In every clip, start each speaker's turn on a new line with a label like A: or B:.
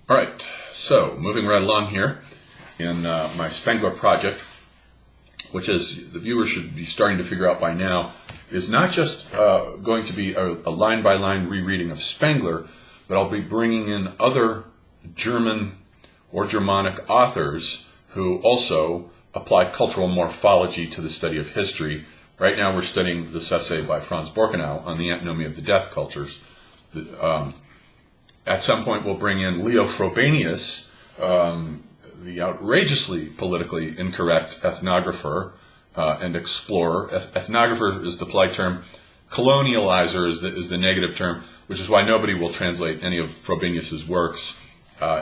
A: All right, so moving right along here in my Spengler project, which, as the viewer should be starting to figure out by now, is not just going to be a line-by-line rereading of Spengler, but I'll be bringing in other German or Germanic authors who also apply cultural morphology to the study of history. Right now we're studying this essay by Franz Borkenau on the antinomy of the death cultures. At some point we'll bring in Leo Frobenius, the outrageously politically incorrect ethnographer and explorer. Ethnographer is the polite term. Colonializer is the negative term, which is why nobody will translate any of Frobenius's works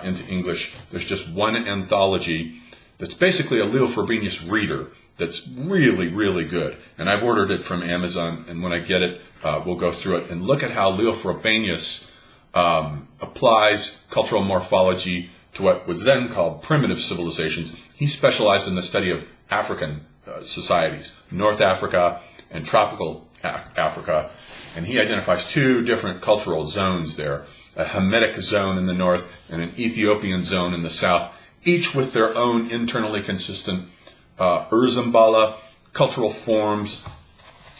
A: into English. There's just one anthology that's basically a Leo Frobenius reader that's really, really good. And I've ordered it from Amazon, and when I get it, we'll go through it and look at how Leo Frobenius applies cultural morphology to what was then called primitive civilizations. He specialized in the study of African societies, North Africa and tropical Africa, and he identifies two different cultural zones there, a Hamitic zone in the north and an Ethiopian zone in the south, each with their own internally consistent Urzambala cultural forms.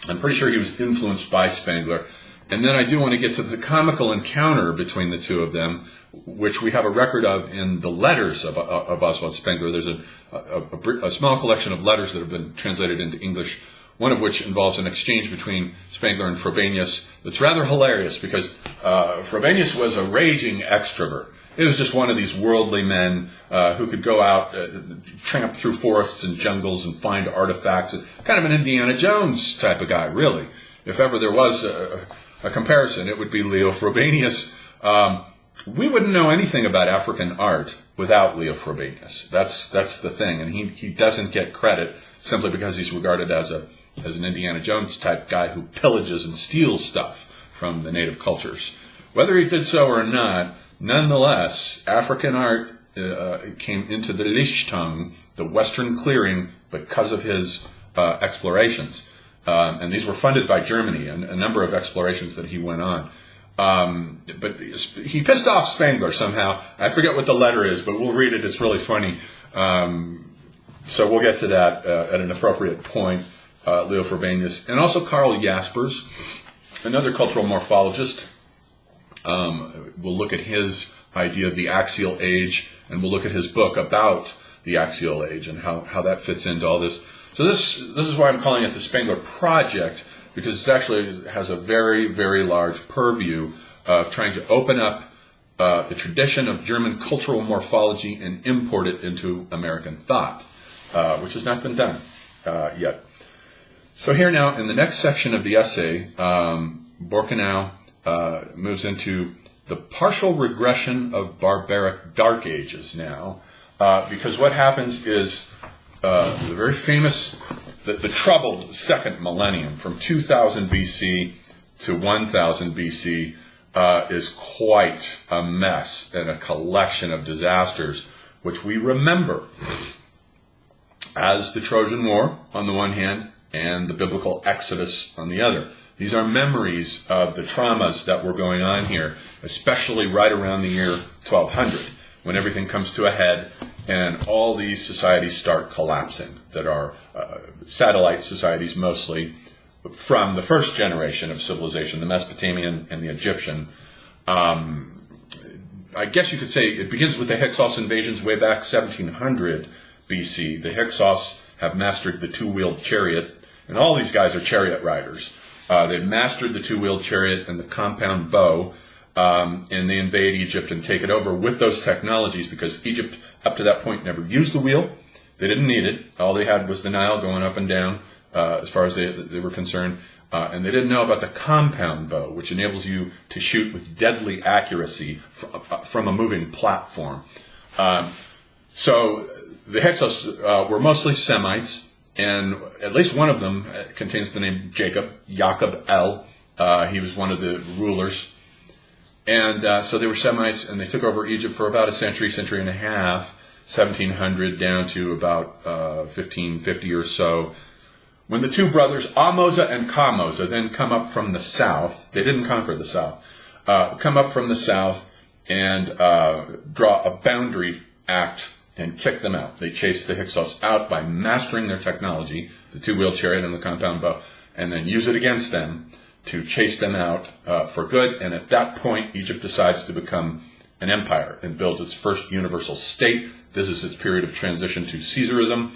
A: I'm pretty sure he was influenced by Spengler. And then I do want to get to the comical encounter between the two of them, which we have a record of in the letters of Oswald Spengler. There's a small collection of letters that have been translated into English, one of which involves an exchange between Spengler and Frobenius that's rather hilarious because Frobenius was a raging extrovert. It was just one of these worldly men who could go out, tramp through forests and jungles and find artifacts. Kind of an Indiana Jones type of guy, really. If ever there was a comparison, it would be Leo Frobenius. We wouldn't know anything about African art without Leo Frobenius. That's the thing, and he doesn't get credit simply because he's regarded as an Indiana Jones type guy who pillages and steals stuff from the native cultures. Whether he did so or not, nonetheless, African art came into the Lichtung, the Western clearing, because of his explorations. And these were funded by Germany, and a number of explorations that he went on. But he pissed off Spengler somehow. I forget what the letter is, but we'll read it. It's really funny. So we'll get to that at an appropriate point, Leo Frobenius. And also Karl Jaspers, another cultural morphologist. We'll look at his idea of the axial age, and we'll look at his book about the axial age and how that fits into all this. So this is why I'm calling it the Spengler Project, because it actually has a very, very large purview of trying to open up the tradition of German cultural morphology and import it into American thought, which has not been done yet. So here now, in the next section of the essay, Borkenau moves into the partial regression of barbaric dark ages now, because what happens is the very famous, the troubled second millennium from 2000 BC to 1000 BC is quite a mess and a collection of disasters, which we remember as the Trojan War on the one hand and the biblical Exodus on the other. These are memories of the traumas that were going on here, especially right around the year 1200, when everything comes to a head and all these societies start collapsing that are satellite societies mostly from the first generation of civilization, the Mesopotamian and the Egyptian. I guess you could say it begins with the Hyksos invasions way back 1700 BC. The Hyksos have mastered the two-wheeled chariot, and all these guys are chariot riders. They've mastered the two-wheeled chariot and the compound bow, and they invade Egypt and take it over with those technologies, because Egypt, up to that point, never used the wheel. They didn't need it. All they had was the Nile going up and down, as far as they were concerned. And they didn't know about the compound bow, which enables you to shoot with deadly accuracy from a moving platform. So the Hyksos were mostly Semites, and at least one of them contains the name Jacob El. He was one of the rulers. And so they were Semites, and they took over Egypt for about a century and a half, 1700 down to about 1550 or so. When the two brothers, Ahmoza and Kamoza, then come up from the south, they didn't conquer the south, come up from the south and draw a boundary act and kick them out. They chase the Hyksos out by mastering their technology, the two-wheeled chariot and the compound bow, and then use it against them to chase them out for good. And at that point, Egypt decides to become an empire and builds its first universal state. This is its period of transition to Caesarism.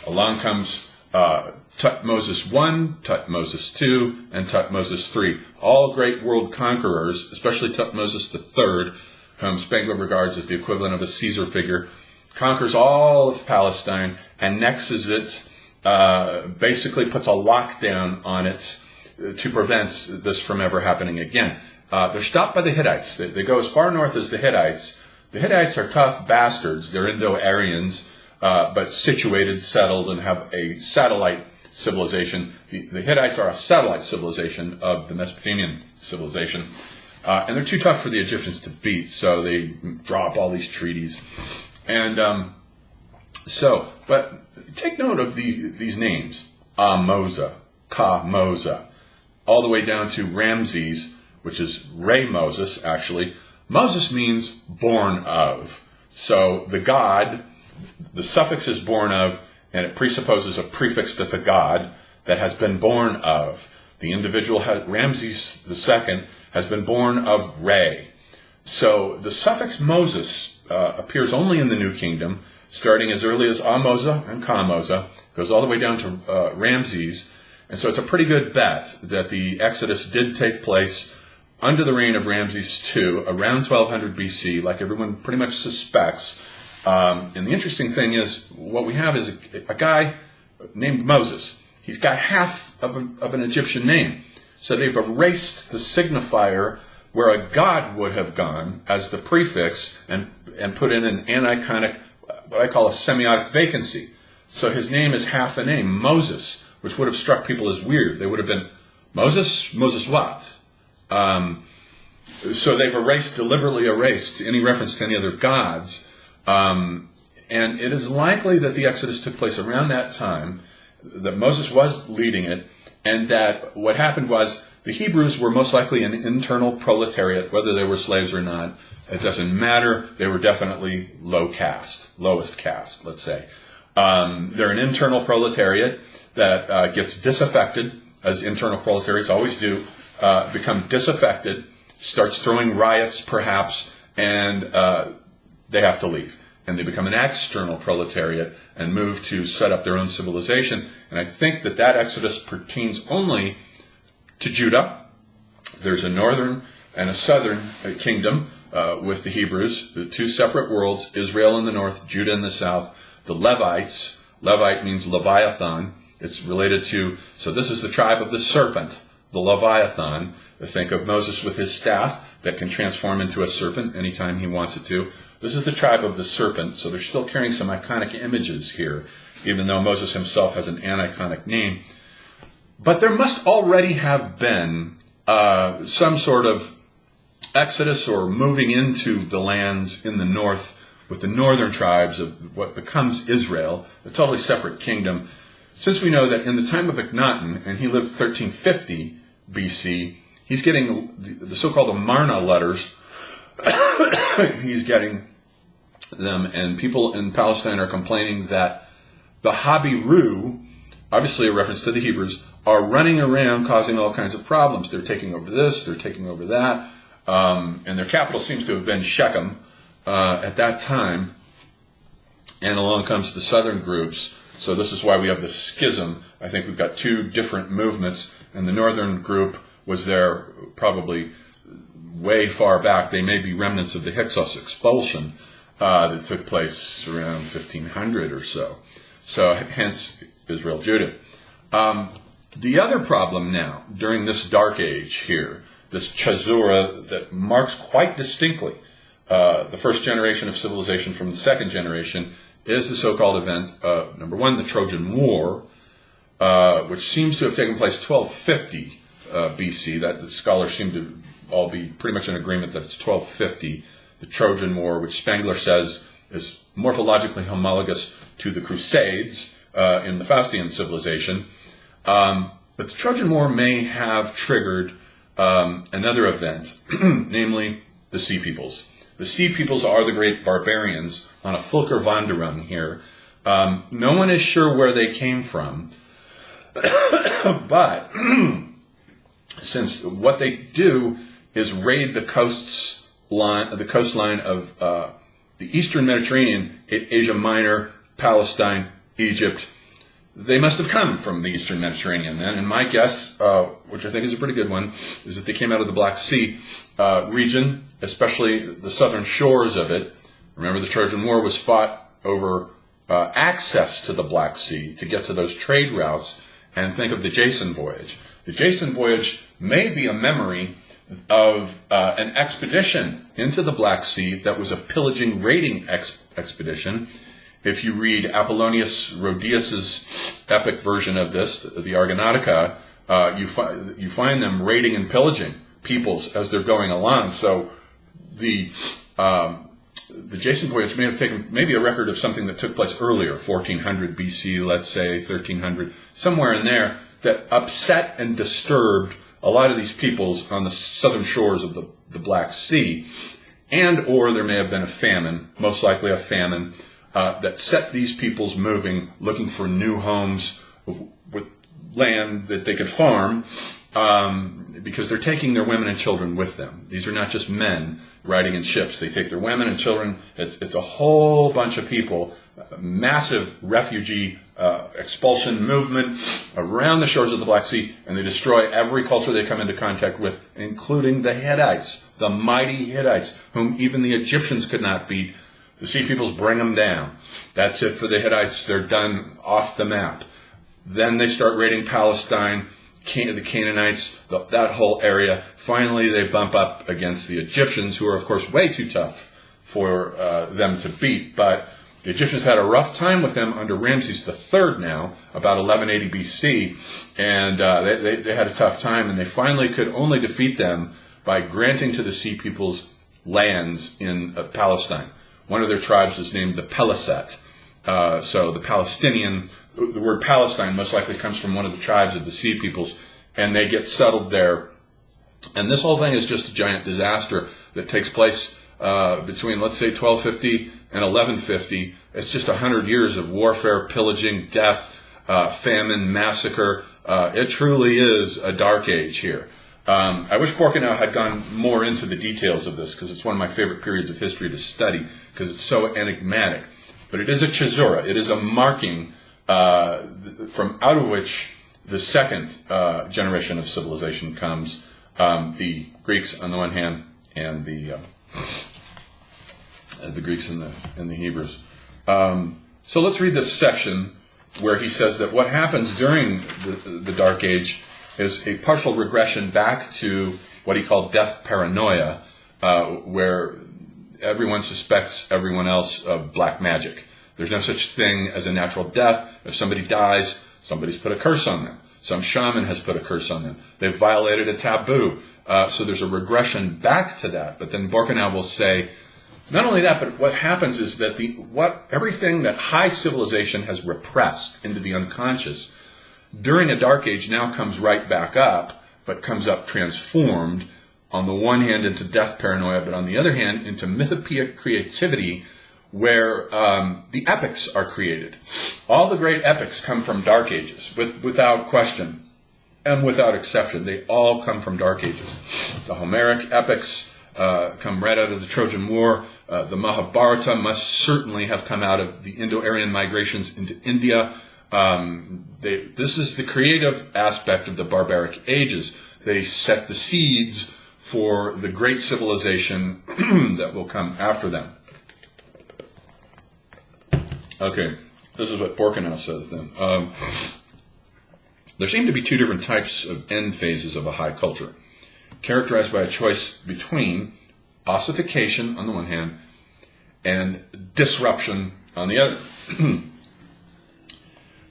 A: Along comes Tutmosis I, Tutmosis II, and Tutmosis III. All great world conquerors, especially Tutmosis III, whom Spengler regards as the equivalent of a Caesar figure, conquers all of Palestine, annexes it, basically puts a lockdown on it to prevent this from ever happening again. They're stopped by the Hittites. They go as far north as the Hittites. The Hittites are tough bastards. They're Indo-Aryans, but situated, settled, and have a satellite civilization. The Hittites are a satellite civilization of the Mesopotamian civilization. And they're too tough for the Egyptians to beat, so they draw up all these treaties. And but take note of these names. Amoza, Ka-Moza, all the way down to Ramses, which is Re Moses, actually. Moses means born of. So the god, the suffix is born of, and it presupposes a prefix that's a god that has been born of. The individual, Ramses II, has been born of Re. So the suffix Moses appears only in the New Kingdom, starting as early as Amoza and Ka-Moza, goes all the way down to Ramses. And so it's a pretty good bet that the Exodus did take place under the reign of Ramses II, around 1200 BC, like everyone pretty much suspects. And the interesting thing is, what we have is a guy named Moses. He's got half of an Egyptian name. So they've erased the signifier where a god would have gone as the prefix and put in an aniconic, what I call a semiotic vacancy. So his name is half a name, Moses, which would have struck people as weird. They would have been, Moses? Moses what? So they've deliberately erased any reference to any other gods. And it is likely that the Exodus took place around that time, that Moses was leading it, and that what happened was the Hebrews were most likely an internal proletariat, whether they were slaves or not. It doesn't matter. They were definitely low caste, lowest caste, let's say. They're an internal proletariat that gets disaffected, as internal proletariats always do, become disaffected, starts throwing riots perhaps, and they have to leave. And they become an external proletariat and move to set up their own civilization. And I think that exodus pertains only to Judah. There's a northern and a southern kingdom with the Hebrews, the two separate worlds, Israel in the north, Judah in the south. The Levites, Levite means Leviathan. It's related to, so this is the tribe of the serpent, the Leviathan. Think of Moses with his staff that can transform into a serpent anytime he wants it to. This is the tribe of the serpent, so they're still carrying some iconic images here, even though Moses himself has an aniconic name. But there must already have been some sort of exodus or moving into the lands in the north with the northern tribes of what becomes Israel, a totally separate kingdom. Since we know that in the time of Akhenaten, and he lived 1350 BC, he's getting the so-called Amarna letters. He's getting them, and people in Palestine are complaining that the Habiru, obviously a reference to the Hebrews, are running around causing all kinds of problems. They're taking over this, they're taking over that, and their capital seems to have been Shechem at that time. And along comes the southern groups. So this is why we have the schism. I think we've got two different movements, and the northern group was there probably way far back. They may be remnants of the Hyksos expulsion that took place around 1500 or so. So hence Israel, Judah. The other problem now, during this dark age here, this Chazura that marks quite distinctly the first generation of civilization from the second generation, is the so-called event, number one, the Trojan War, which seems to have taken place 1250 BC. That the scholars seem to all be pretty much in agreement that it's 1250, the Trojan War, which Spengler says is morphologically homologous to the Crusades in the Faustian civilization. But the Trojan War may have triggered another event, namely the Sea Peoples. The sea peoples are the great barbarians on a Volkerwanderung here. No one is sure where they came from, but since what they do is raid the coastline of the Eastern Mediterranean, Asia Minor, Palestine, Egypt, they must have come from the Eastern Mediterranean then. And my guess, which I think is a pretty good one, is that they came out of the Black Sea region, especially the southern shores of it. Remember, the Trojan War was fought over access to the Black Sea to get to those trade routes. And think of the Jason voyage. The Jason voyage may be a memory of an expedition into the Black Sea that was a pillaging, raiding expedition. If you read Apollonius Rhodius's epic version of this, the Argonautica, you find them raiding and pillaging peoples as they're going along. So the Jason voyage may have taken maybe a record of something that took place earlier, 1400 BC, let's say 1300, somewhere in there, that upset and disturbed a lot of these peoples on the southern shores of the Black Sea. And or there may have been a famine, most likely a famine, that set these peoples moving, looking for new homes with land that they could farm, because they're taking their women and children with them. These are not just men riding in ships. They take their women and children. It's a whole bunch of people, massive refugee expulsion movement around the shores of the Black Sea, and they destroy every culture they come into contact with, including the Hittites, the mighty Hittites, whom even the Egyptians could not beat. The sea peoples bring them down. That's it for the Hittites. They're done, off the map. Then they start raiding Palestine, the Canaanites, that whole area. Finally, they bump up against the Egyptians, who are, of course, way too tough for them to beat. But the Egyptians had a rough time with them under Ramses III now, about 1180 BC, and they had a tough time, and they finally could only defeat them by granting to the sea peoples lands in Palestine. One of their tribes is named the Peliset. So the Palestinian, the word Palestine most likely comes from one of the tribes of the sea peoples, and they get settled there. And this whole thing is just a giant disaster that takes place between, let's say, 1250 and 1150. It's just 100 years of warfare, pillaging, death, famine, massacre. It truly is a dark age here. I wish Borkenau had gone more into the details of this, because it's one of my favorite periods of history to study, because it's so enigmatic. But it is a caesura. It is a marking from out of which the second generation of civilization comes, the Greeks on the one hand, and the Greeks and the Hebrews. So let's read this section where he says that what happens during the Dark Age is a partial regression back to what he called death paranoia, where everyone suspects everyone else of black magic. There's no such thing as a natural death. If somebody dies, somebody's put a curse on them. Some shaman has put a curse on them. They've violated a taboo. So there's a regression back to that. But then Borkenau will say, not only that, but what happens is that everything that high civilization has repressed into the unconscious during a dark age now comes right back up, but comes up transformed, on the one hand into death paranoia, but on the other hand into mythopoeic creativity, where the epics are created. All the great epics come from dark ages, without question and without exception. They all come from dark ages. The Homeric epics come right out of the Trojan War. The Mahabharata must certainly have come out of the Indo-Aryan migrations into India. This is the creative aspect of the barbaric ages. They set the seeds for the great civilization that will come after them. Okay, this is what Borkenau says then. There seem to be two different types of end phases of a high culture, characterized by a choice between ossification on the one hand and disruption on the other.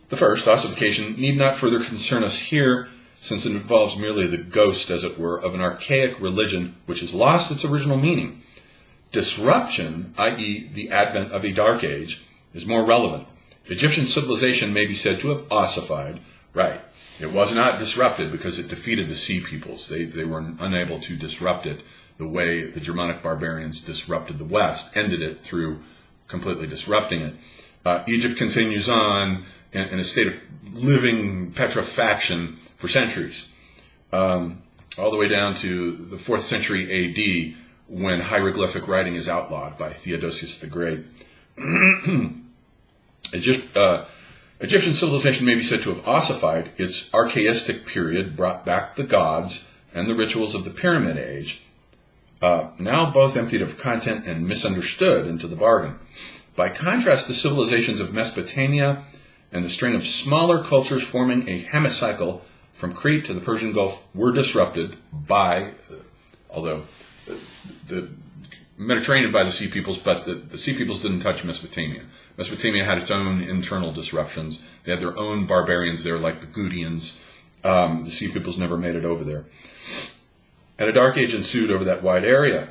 A: The first, ossification, need not further concern us here, since it involves merely the ghost, as it were, of an archaic religion which has lost its original meaning. Disruption, i.e. the advent of a dark age, is more relevant. Egyptian civilization may be said to have ossified. Right. It was not disrupted because it defeated the sea peoples. They were unable to disrupt it the way the Germanic barbarians disrupted the West, ended it through completely disrupting it. Egypt continues on in a state of living petrifaction for centuries, all the way down to the 4th century A.D., when hieroglyphic writing is outlawed by Theodosius the Great. Egyptian civilization may be said to have ossified. Its archaistic period brought back the gods and the rituals of the Pyramid Age, now both emptied of content and misunderstood into the bargain. By contrast, the civilizations of Mesopotamia and the strain of smaller cultures forming a hemicycle from Crete to the Persian Gulf were disrupted by, although the Mediterranean by the Sea Peoples, but the Sea Peoples didn't touch Mesopotamia. Mesopotamia had its own internal disruptions. They had their own barbarians there, like the Gudians. The Sea Peoples never made it over there. And a dark age ensued over that wide area.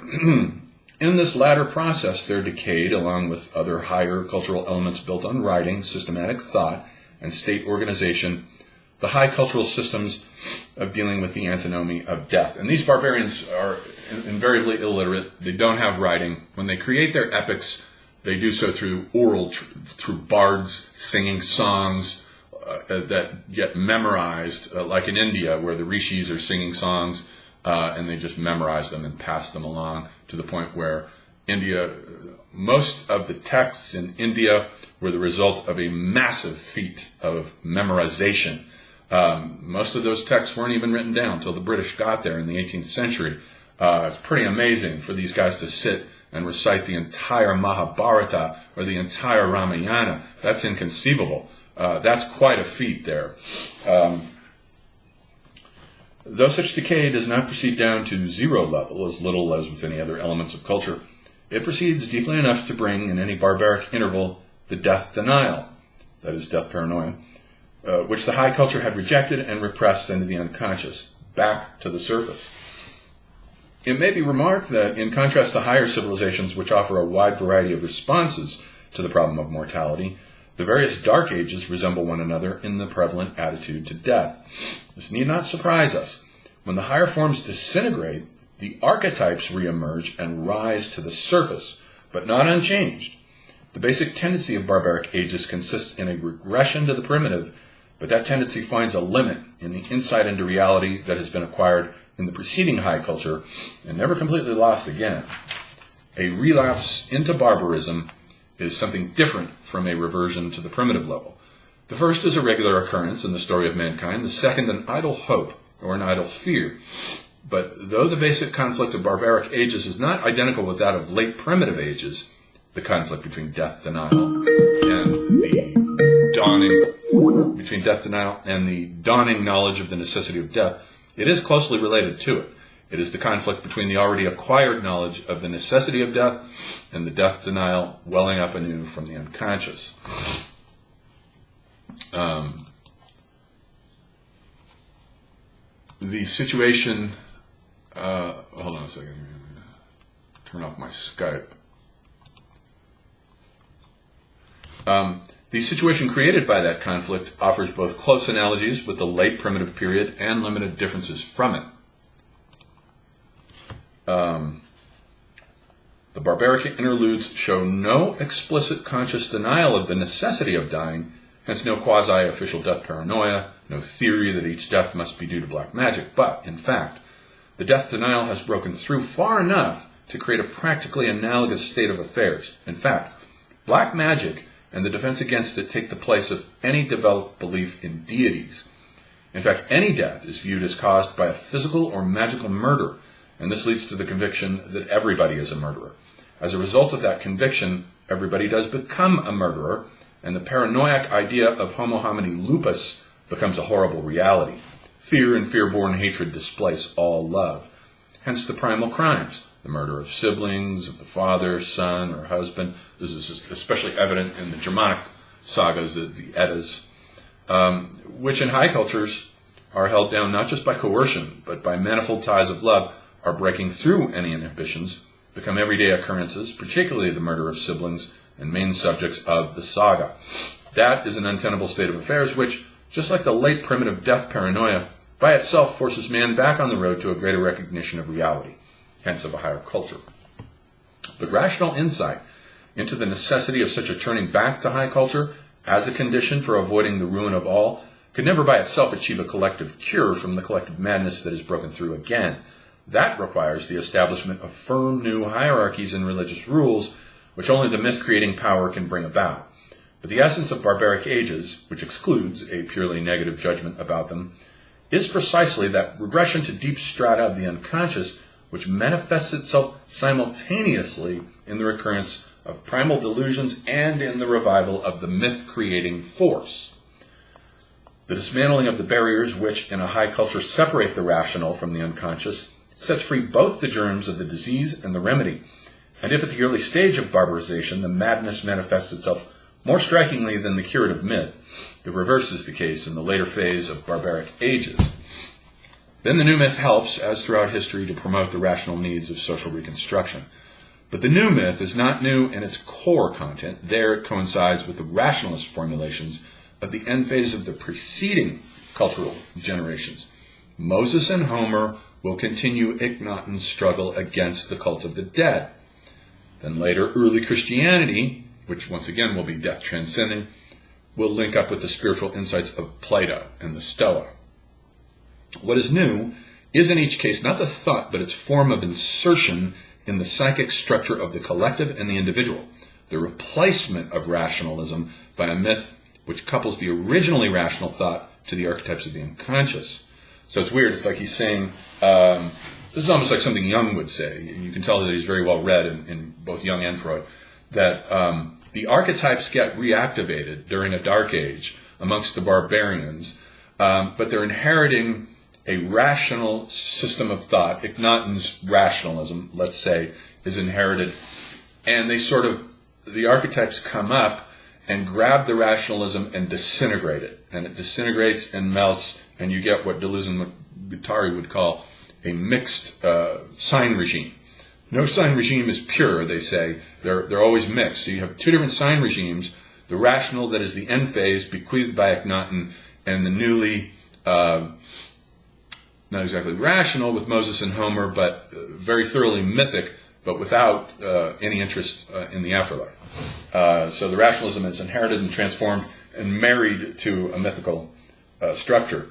A: In this latter process, there decayed, along with other higher cultural elements built on writing, systematic thought, and state organization, the high cultural systems of dealing with the antinomy of death. And these barbarians are invariably illiterate. They don't have writing. When they create their epics, they do so through oral, through bards singing songs that get memorized, like in India, where the rishis are singing songs, and they just memorize them and pass them along, to the point where most of the texts in India were the result of a massive feat of memorization. Most of those texts weren't even written down until the British got there in the 18th century. It's pretty amazing for these guys to sit and recite the entire Mahabharata or the entire Ramayana. That's inconceivable. That's quite a feat there. Though such decay does not proceed down to zero level, as little as with any other elements of culture, it proceeds deeply enough to bring, in any barbaric interval, the death denial, that is, death paranoia, which the high culture had rejected and repressed into the unconscious, back to the surface. It may be remarked that, in contrast to higher civilizations which offer a wide variety of responses to the problem of mortality, the various dark ages resemble one another in the prevalent attitude to death. This need not surprise us. When the higher forms disintegrate, the archetypes reemerge and rise to the surface, but not unchanged. The basic tendency of barbaric ages consists in a regression to the primitive, but that tendency finds a limit in the insight into reality that has been acquired in the preceding high culture and never completely lost again. A relapse into barbarism is something different from a reversion to the primitive level. The first is a regular occurrence in the story of mankind, the second an idle hope or an idle fear. But though the basic conflict of barbaric ages is not identical with that of late primitive ages, the conflict between death denial and the dawning knowledge of the necessity of death, it is closely related to it. It is the conflict between the already acquired knowledge of the necessity of death and the death denial welling up anew from the unconscious. The situation... hold on a second. Turn off my Skype. The situation created by that conflict offers both close analogies with the late primitive period and limited differences from it. The barbaric interludes show no explicit conscious denial of the necessity of dying, hence no quasi-official death paranoia, no theory that each death must be due to black magic, but, in fact, the death denial has broken through far enough to create a practically analogous state of affairs. In fact, black magic and the defense against it take the place of any developed belief in deities. In fact, any death is viewed as caused by a physical or magical murder, and this leads to the conviction that everybody is a murderer. As a result of that conviction, everybody does become a murderer, and the paranoiac idea of homo homini lupus becomes a horrible reality. Fear and fear-born hatred displace all love. Hence the primal crimes, the murder of siblings, of the father, son, or husband. This is especially evident in the Germanic sagas, the Eddas, which in high cultures are held down not just by coercion, but by manifold ties of love, are breaking through any inhibitions, become everyday occurrences, particularly the murder of siblings and main subjects of the saga. That is an untenable state of affairs which, just like the late primitive death paranoia, by itself forces man back on the road to a greater recognition of reality. hence of a higher culture. But rational insight into the necessity of such a turning back to high culture as a condition for avoiding the ruin of all could never by itself achieve a collective cure from the collective madness that is broken through again. That requires the establishment of firm new hierarchies and religious rules, which only the myth-creating power can bring about. But the essence of barbaric ages, which excludes a purely negative judgment about them, is precisely that regression to deep strata of the unconscious, which manifests itself simultaneously in the recurrence of primal delusions and in the revival of the myth-creating force. The dismantling of the barriers which, in a high culture, separate the rational from the unconscious sets free both the germs of the disease and the remedy. And if at the early stage of barbarization the madness manifests itself more strikingly than the curative myth, the reverse is the case in the later phase of barbaric ages. Then the new myth helps, as throughout history, to promote the rational needs of social reconstruction. But the new myth is not new in its core content. There it coincides with the rationalist formulations of the end phase of the preceding cultural generations. Moses and Homer will continue Akhenaten's struggle against the cult of the dead. Then later, early Christianity, which once again will be death transcending, will link up with the spiritual insights of Plato and the Stoa. What is new is in each case not the thought, but its form of insertion in the psychic structure of the collective and the individual, the replacement of rationalism by a myth which couples the originally rational thought to the archetypes of the unconscious. So it's weird. It's like he's saying, this is almost like something Jung would say. You can tell that he's very well read in both Jung and Freud, that the archetypes get reactivated during a dark age amongst the barbarians, but they're inheriting a rational system of thought. Akhenaten's rationalism, let's say, is inherited, and the archetypes come up and grab the rationalism and disintegrate it. And it disintegrates and melts, and you get what Deleuze and Guattari would call a mixed sign regime. No sign regime is pure, they say. They're always mixed. So you have two different sign regimes, the rational that is the end phase bequeathed by Akhenaten, and the newly, not exactly rational with Moses and Homer, but very thoroughly mythic, but without any interest in the afterlife. So the rationalism is inherited and transformed and married to a mythical structure.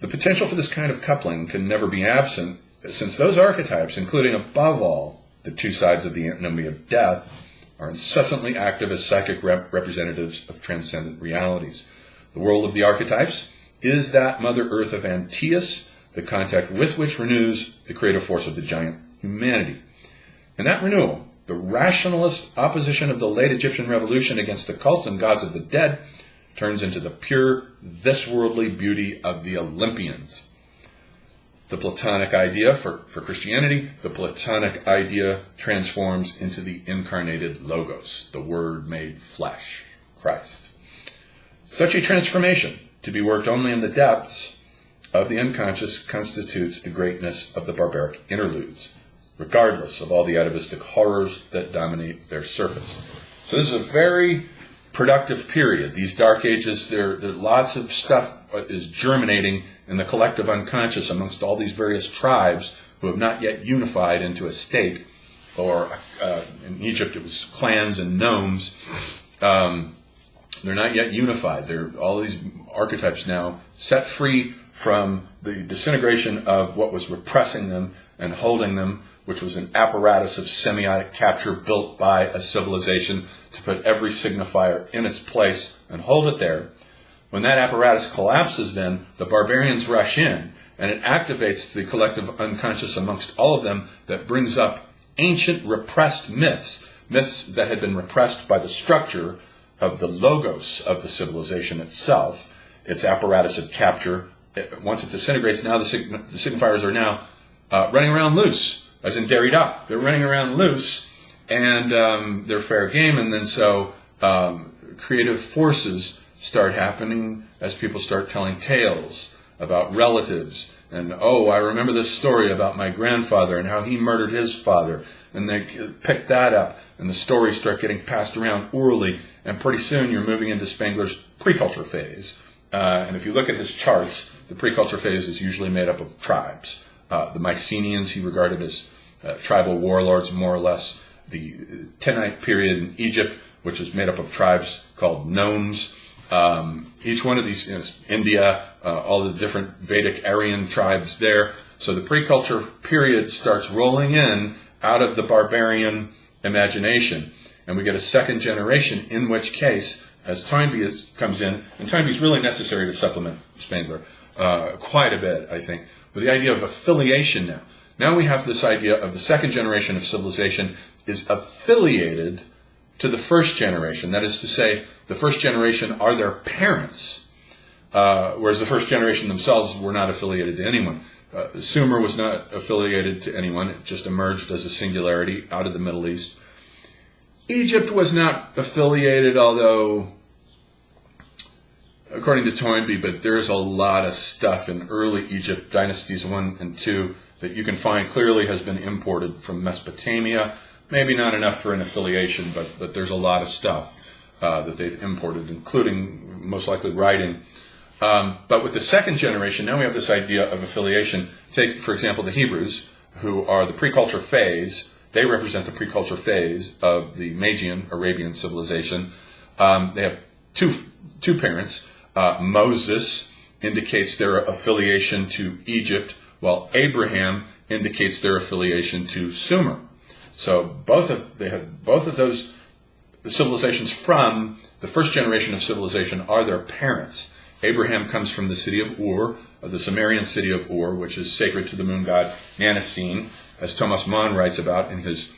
A: The potential for this kind of coupling can never be absent, since those archetypes, including above all the two sides of the antinomy of death, are incessantly active as psychic representatives of transcendent realities. The world of the archetypes is that Mother Earth of Antaeus, the contact with which renews the creative force of the giant humanity. And that renewal, the rationalist opposition of the late Egyptian revolution against the cults and gods of the dead, turns into the pure, this-worldly beauty of the Olympians. The Platonic idea for Christianity, the Platonic idea transforms into the incarnated Logos, the Word made flesh, Christ. Such a transformation, to be worked only in the depths of the unconscious, constitutes the greatness of the barbaric interludes, regardless of all the atavistic horrors that dominate their surface. So this is a very productive period. These dark ages, there lots of stuff is germinating in the collective unconscious amongst all these various tribes who have not yet unified into a state, or in Egypt it was clans and nomes. They're not yet unified. They're all these archetypes now set free from the disintegration of what was repressing them and holding them, which was an apparatus of semiotic capture built by a civilization to put every signifier in its place and hold it there. When that apparatus collapses, then the barbarians rush in, and it activates the collective unconscious amongst all of them that brings up ancient repressed myths that had been repressed by the structure of the logos of the civilization itself, its apparatus of capture. Once it disintegrates, now the signifiers are now running around loose, as in Derrida. They're running around loose, and they're fair game, and then so creative forces start happening as people start telling tales about relatives, and I remember this story about my grandfather and how he murdered his father, and they pick that up, and the stories start getting passed around orally, and pretty soon you're moving into Spengler's pre-culture phase. And if you look at his charts, the pre-culture phase is usually made up of tribes. The Mycenaeans he regarded as tribal warlords, more or less. The Tenite period in Egypt, which is made up of tribes called nomes. Each one of these, India, all the different Vedic Aryan tribes there. So the pre-culture period starts rolling in out of the barbarian imagination. And we get a second generation, in which case, as Toynbee comes in, and Toynbee is really necessary to supplement Spengler quite a bit, I think, with the idea of affiliation now. Now we have this idea of the second generation of civilization is affiliated to the first generation. That is to say, the first generation are their parents, whereas the first generation themselves were not affiliated to anyone. Sumer was not affiliated to anyone. It just emerged as a singularity out of the Middle East. Egypt was not affiliated, although, according to Toynbee, but there's a lot of stuff in early Egypt, dynasties 1 and 2, that you can find clearly has been imported from Mesopotamia. Maybe not enough for an affiliation, but there's a lot of stuff that they've imported, including most likely writing. But with the second generation, now we have this idea of affiliation. Take, for example, the Hebrews, who are the pre-culture phase. They represent the pre-culture phase of the Magian Arabian civilization. They have two parents. Moses indicates their affiliation to Egypt, while Abraham indicates their affiliation to Sumer. So they have both of those civilizations from the first generation of civilization are their parents. Abraham comes from the city of Ur, the Sumerian city of Ur, which is sacred to the moon god Nanesine, as Thomas Mann writes about in his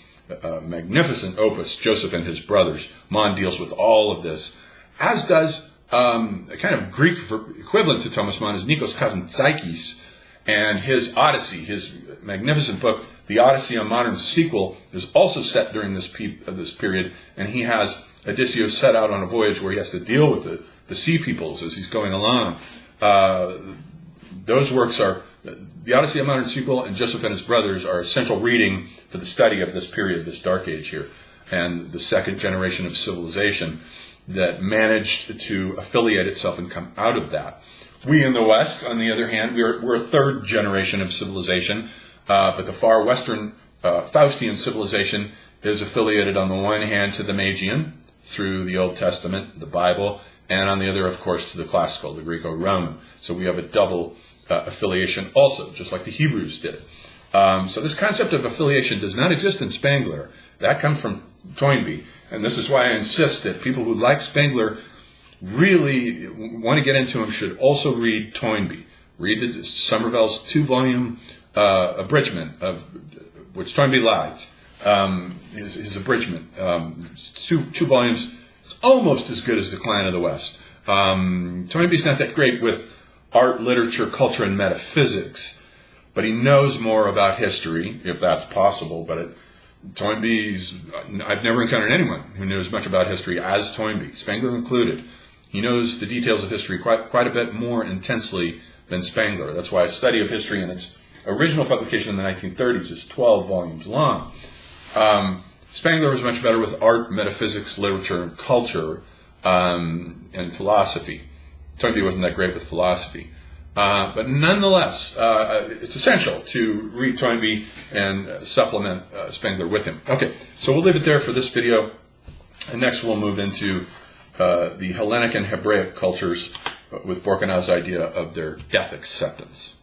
A: magnificent opus, Joseph and His Brothers. Mann deals with all of this, as does a kind of Greek equivalent to Thomas Mann is Nikos Kazantzakis, and his Odyssey, his magnificent book, The Odyssey, a modern sequel, is also set during this period, and he has Odysseus set out on a voyage where he has to deal with the sea peoples as he's going along. Those works are, The Odyssey, a modern sequel, and Joseph and His Brothers are essential reading for the study of this period, this dark age here, and the second generation of civilization that managed to affiliate itself and come out of that. We in the West, on the other hand, we're a third generation of civilization, but the far Western Faustian civilization is affiliated on the one hand to the Magian through the Old Testament, the Bible, and on the other, of course, to the classical, the Greco-Roman. So we have a double affiliation also, just like the Hebrews did. So this concept of affiliation does not exist in Spengler. That comes from Toynbee, and this is why I insist that people who like Spengler really want to get into him should also read Toynbee. Read Somerville's 2-volume abridgment, of which Toynbee liked, his abridgment. Two volumes. It's almost as good as Decline of the West. Toynbee's not that great with art, literature, culture, and metaphysics, but he knows more about history, if that's possible. But I've never encountered anyone who knows much about history as Toynbee, Spengler included. He knows the details of history quite a bit more intensely than Spengler. That's why a study of history in its original publication in the 1930s is 12 volumes long. Spengler was much better with art, metaphysics, literature, and culture, and philosophy. Toynbee wasn't that great with philosophy. But nonetheless, it's essential to read Toynbee and supplement Spengler with him. Okay, so we'll leave it there for this video. And next we'll move into the Hellenic and Hebraic cultures with Borkenau's idea of their death acceptance.